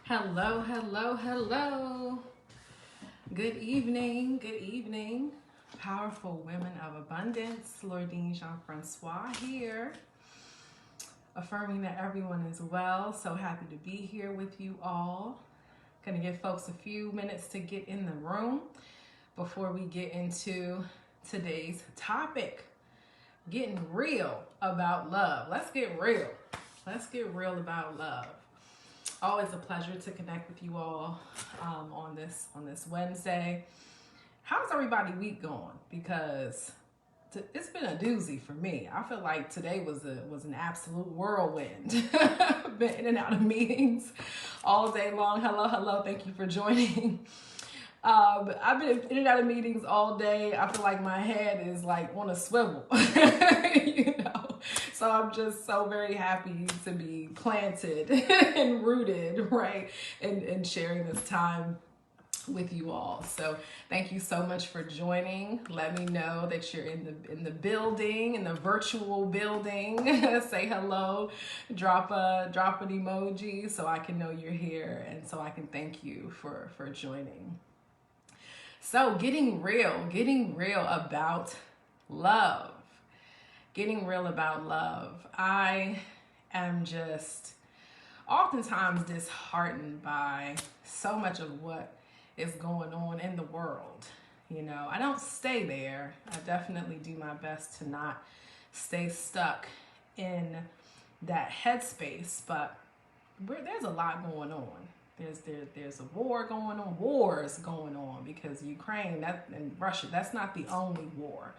Hello, hello, hello. Good evening, good evening. Powerful women of abundance. Lordine Jean-Francois here, affirming that everyone is well. So happy to be here with you all. Gonna give folks a few minutes to get in the room before we get into today's topic. Getting real about love. Let's get real. Let's get real about love. Always a pleasure to connect with you all on this Wednesday. How's everybody week going? Because it's been a doozy for me. I feel like today was an absolute whirlwind. Been in and out of meetings all day long. Hello, hello. Thank you for joining. I've been in and out of meetings all day. I feel like my head is like on a swivel, you know. So I'm just so very happy to be planted and rooted, right, and sharing this time with you all. So thank you so much for joining. Let me know that you're in the building, in the virtual building. Say hello, drop an emoji so I can know you're here and so I can thank you for joining. So getting real about love. Getting real about love. I am just oftentimes disheartened by so much of what is going on in the world. You know, I don't stay there. I definitely do my best to not stay stuck in that headspace, but there's a lot going on. There's a wars going on because Ukraine and Russia, that's not the only war.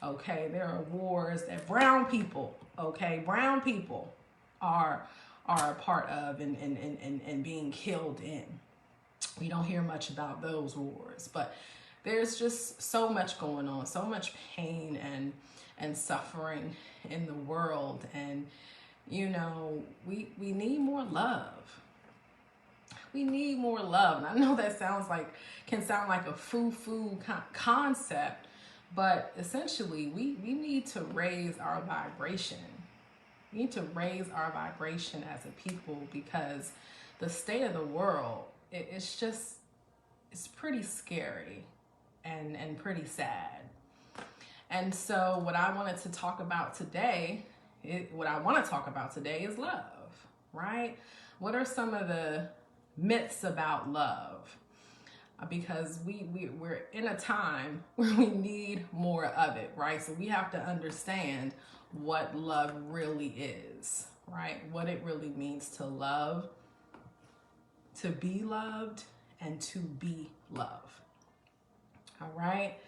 Okay, there are wars that brown people are a part of and being killed in. We don't hear much about those wars, but there's just so much going on, so much pain and suffering in the world, and you know, we need more love. We need more love. And I know that can sound like a foo-foo concept, but essentially we need to raise our vibration. We need to raise our vibration as a people because the state of the world, it's pretty scary and pretty sad. And so what I want to talk about today is love, right? What are some of the myths about love? Because we're in a time where we need more of it, right? So we have to understand what love really is, right? What it really means to love, to be loved, and to be love. All right?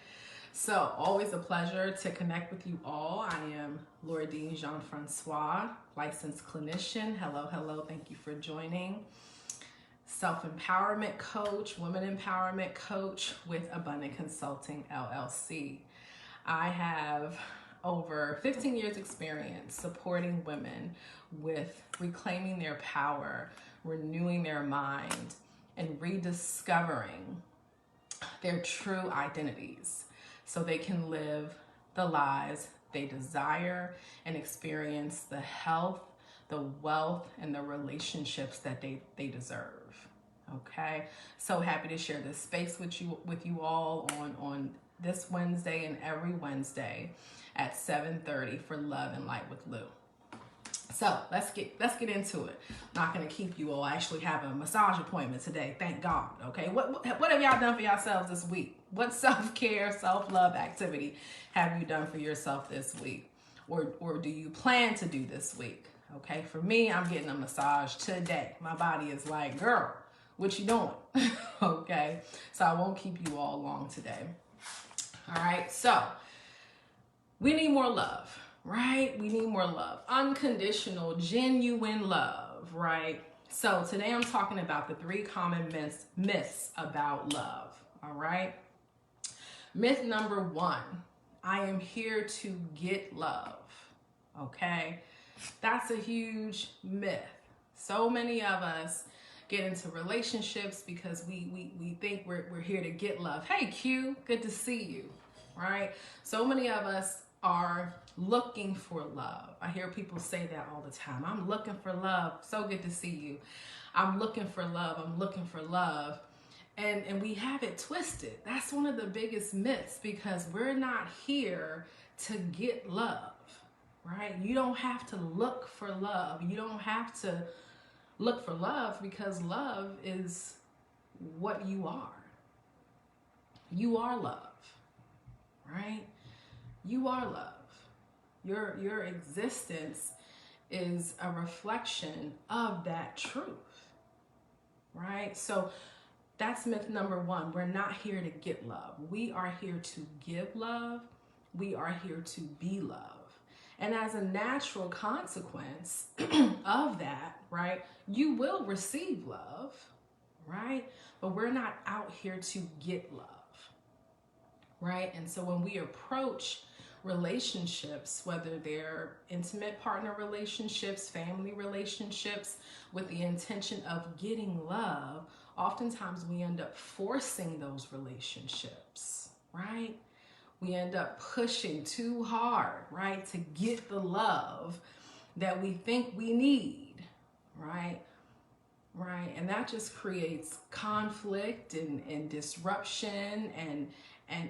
So always a pleasure to connect with you all. I am Lordine Jean-Francois, licensed clinician. Hello, hello. Thank you for joining. Self-empowerment coach, women empowerment coach with Abundant Consulting LLC. I have over 15 years experience supporting women with reclaiming their power, renewing their mind, and rediscovering their true identities so they can live the lives they desire and experience the health, the wealth, and the relationships that they deserve. Okay, so happy to share this space with you all on this Wednesday and every Wednesday at 7:30 for Love and Light with Lou. So let's get into it. I'm not gonna keep you all. I actually have a massage appointment today. Thank God. Okay, what have y'all done for yourselves this week? What self-care, self-love activity have you done for yourself this week, or do you plan to do this week? Okay, for me, I'm getting a massage today. My body is like, girl, what you doing? Okay, so I won't keep you all long today. All right, so we need more love, right? We need more love. Unconditional, genuine love, right? So today I'm talking about the 3 common myths about love, all right? Myth number 1, I am here to get love, okay? That's a huge myth. So many of us get into relationships because we think we're here to get love. Hey Q, good to see you, right? So many of us are looking for love. I hear people say that all the time. I'm looking for love. So good to see you. I'm looking for love. I'm looking for love. And we have it twisted. That's one of the biggest myths, because we're not here to get love, right? You don't have to look for love. You don't have to look for love, because love is what you are. You are love, right? You are love. Your existence is a reflection of that truth, right? So that's myth number one. We're not here to get love. We are here to give love. We are here to be love. And as a natural consequence of that, right, you will receive love, right? But we're not out here to get love, right? And so when we approach relationships, whether they're intimate partner relationships, family relationships, with the intention of getting love, oftentimes we end up forcing those relationships, right? We end up pushing too hard, right, to get the love that we think we need, right? Right. And that just creates conflict and disruption and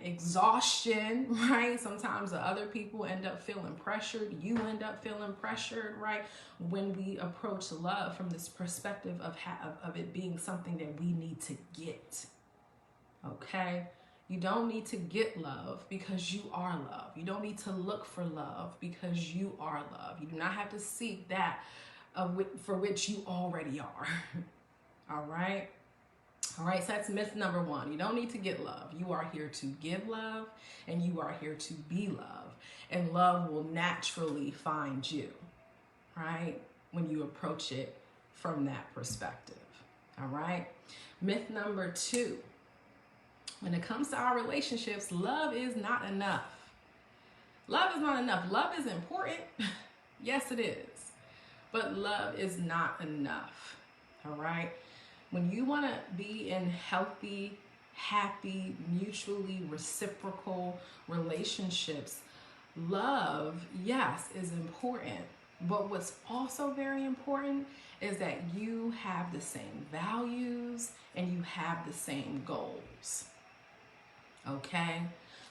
exhaustion, right? Sometimes the other people end up feeling pressured. You end up feeling pressured, right? When we approach love from this perspective of it being something that we need to get, okay? You don't need to get love, because you are love. You don't need to look for love, because you are love. You do not have to seek that for which you already are. All right. All right. So that's myth number one. You don't need to get love. You are here to give love, and you are here to be love, and love will naturally find you, right? When you approach it from that perspective. All right. Myth number two. When it comes to our relationships, love is not enough. Love is not enough. Love is important. Yes, it is. But love is not enough, all right? When you want to be in healthy, happy, mutually reciprocal relationships, love, yes, is important. But what's also very important is that you have the same values and you have the same goals, okay?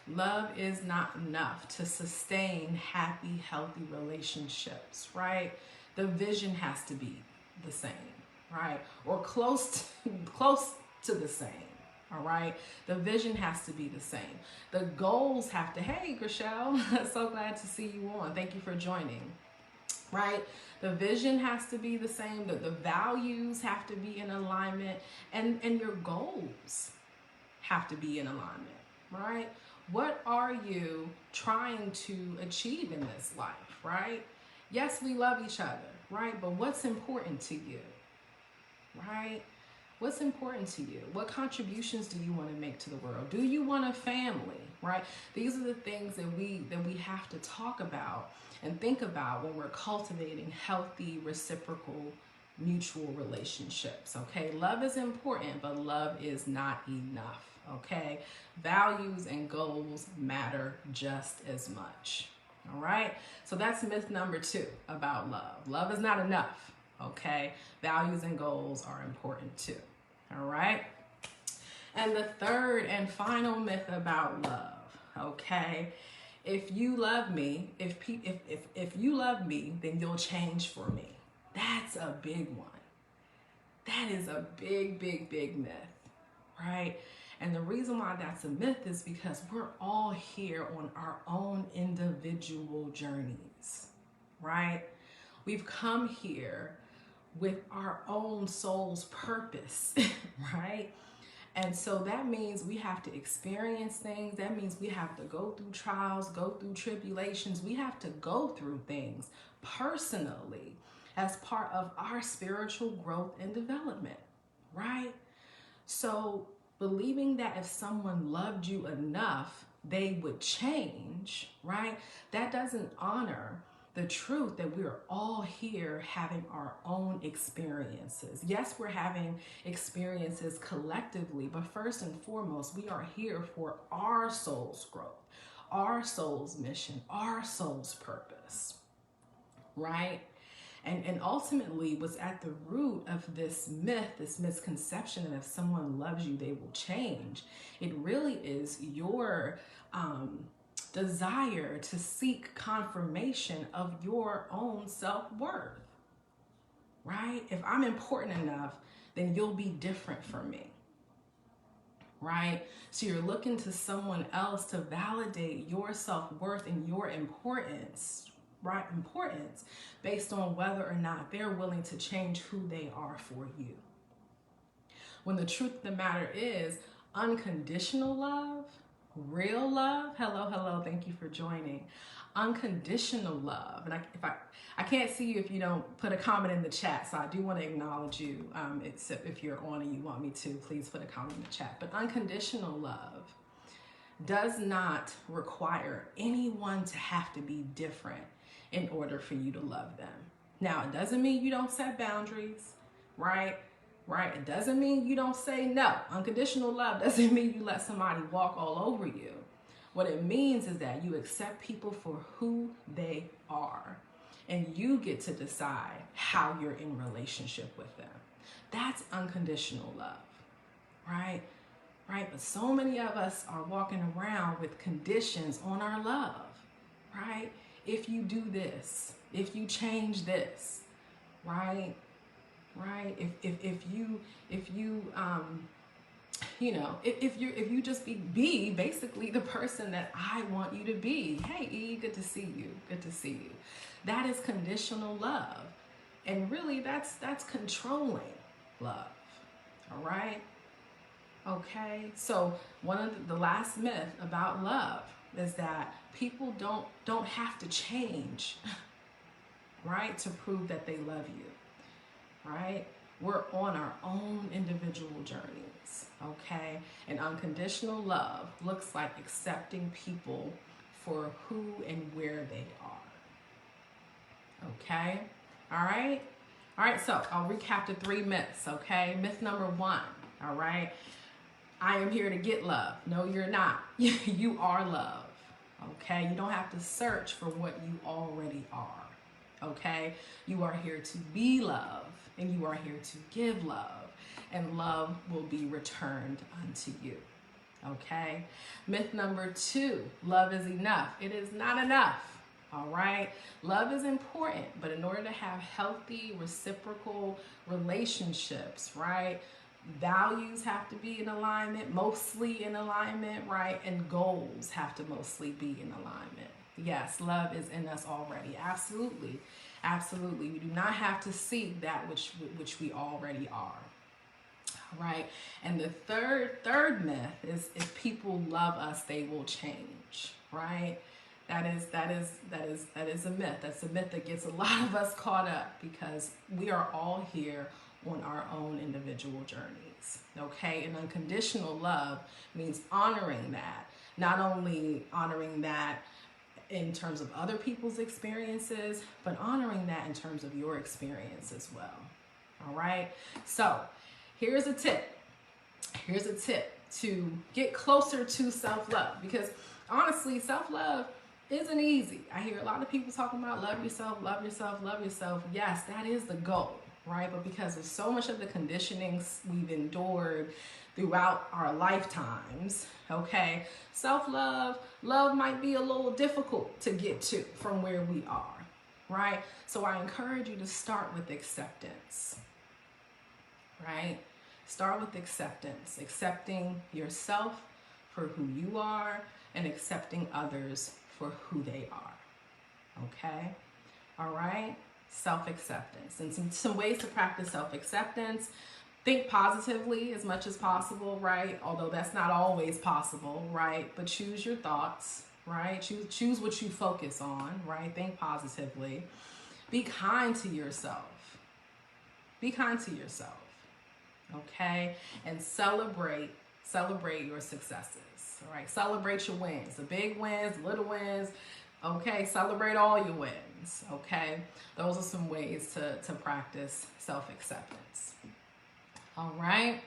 Love is not enough to sustain happy, healthy relationships, right? The vision has to be the same, right? Or close to the same, all right? The vision has to be the same. The goals have to, hey, Grishelle, so glad to see you on. Thank you for joining, right? The vision has to be the same. The values have to be in alignment, and your goals have to be in alignment, right? What are you trying to achieve in this life, right? Yes, we love each other, right? But what's important to you, right? What's important to you? What contributions do you want to make to the world? Do you want a family, right? These are the things that we have to talk about and think about when we're cultivating healthy, reciprocal, mutual relationships, okay? Love is important, but love is not enough, okay? Values and goals matter just as much. All right, so that's myth number two about love. Love is not enough, okay? Values and goals are important too, all right? And the third and final myth about love, okay? If you love me, if you love me, then you'll change for me. That's a big one. That is a big, big, big myth, right? And the reason why that's a myth is because we're all here on our own individual journeys, right? We've come here with our own soul's purpose, right? And so that means we have to experience things. That means we have to go through trials, go through tribulations. We have to go through things personally as part of our spiritual growth and development, right? So believing that if someone loved you enough, they would change, right? That doesn't honor the truth that we're all here having our own experiences. Yes, we're having experiences collectively, but first and foremost, we are here for our soul's growth, our soul's mission, our soul's purpose, right? And ultimately, what's at the root of this myth, this misconception that if someone loves you, they will change, it really is your desire to seek confirmation of your own self-worth, right? If I'm important enough, then you'll be different from me, right? So you're looking to someone else to validate your self-worth and your importance, right? Importance based on whether or not they're willing to change who they are for you. When the truth of the matter is, unconditional love, real love, hello, thank you for joining. Unconditional love, and I can't see you if you don't put a comment in the chat, so I do want to acknowledge you. Except if you're on and you want me to, please put a comment in the chat. But unconditional love does not require anyone to have to be different in order for you to love them. Now, it doesn't mean you don't set boundaries, right? Right? It doesn't mean you don't say no. Unconditional love doesn't mean you let somebody walk all over you. What it means is that you accept people for who they are, and you get to decide how you're in relationship with them. That's unconditional love, right? Right? But so many of us are walking around with conditions on our love, right? If you do this, if you change this, right? Right? If you just be basically the person that I want you to be. Hey, E, good to see you. Good to see you. That is conditional love. And really that's controlling love. All right? Okay? So one of the last myth about love is that people don't have to change, right, to prove that they love you. Right? We're on our own individual journeys, okay? And unconditional love looks like accepting people for who and where they are, okay? All right? All right, so I'll recap the 3 myths, okay? Myth number 1, all right? I am here to get love. No, you're not. You are love, okay? You don't have to search for what you already are, okay? You are here to be love. And you are here to give love, and love will be returned unto you, okay? Myth number 2, love is enough. It is not enough, all right? Love is important, but in order to have healthy, reciprocal relationships, right? Values have to be in alignment, mostly in alignment, right? And goals have to mostly be in alignment. Yes, love is in us already, absolutely. Absolutely. We do not have to seek that which we already are. All right. And the third myth is if people love us, they will change. Right? That is a myth. That's a myth that gets a lot of us caught up because we are all here on our own individual journeys. Okay? And unconditional love means honoring that. Not only honoring that in terms of other people's experiences, but honoring that in terms of your experience as well. All right? So here's a tip. Here's a tip to get closer to self-love, because honestly, self-love isn't easy. I hear a lot of people talking about love yourself, love yourself, love yourself. Yes, that is the goal, right? But because of so much of the conditionings we've endured throughout our lifetimes, okay, self-love, love might be a little difficult to get to from where we are, right? So I encourage you to start with acceptance, right? Start with acceptance, accepting yourself for who you are and accepting others for who they are, okay? All right? Self-acceptance. And some ways to practice self-acceptance. Think positively as much as possible, right? Although that's not always possible, right? But choose your thoughts, right? Choose what you focus on, right? Think positively. Be kind to yourself. Be kind to yourself, okay? And celebrate your successes, all right? Celebrate your wins, the big wins, the little wins, okay? Celebrate all your wins, okay? Those are some ways to practice self-acceptance. All right.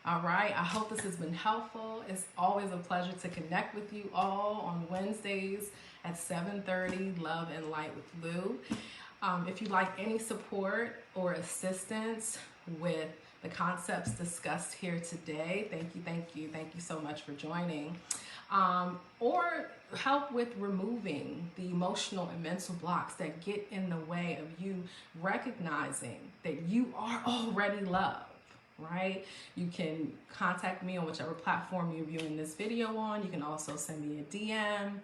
All right, I hope this has been helpful. It's always a pleasure to connect with you all on Wednesdays at 7:30, Love and Light with Lou. If you'd like any support or assistance with the concepts discussed here today, thank you so much for joining. Or help with removing the emotional and mental blocks that get in the way of you recognizing that you are already loved. Right? You can contact me on whichever platform you're viewing this video on. You can also send me a DM.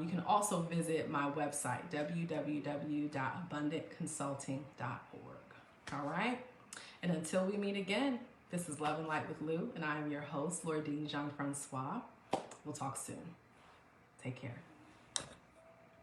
You can also visit my website, www.abundantconsulting.org. All right? And until we meet again, this is Love and Light with Lou, and I am your host, Lordine Jean-Francois. We'll talk soon. Take care.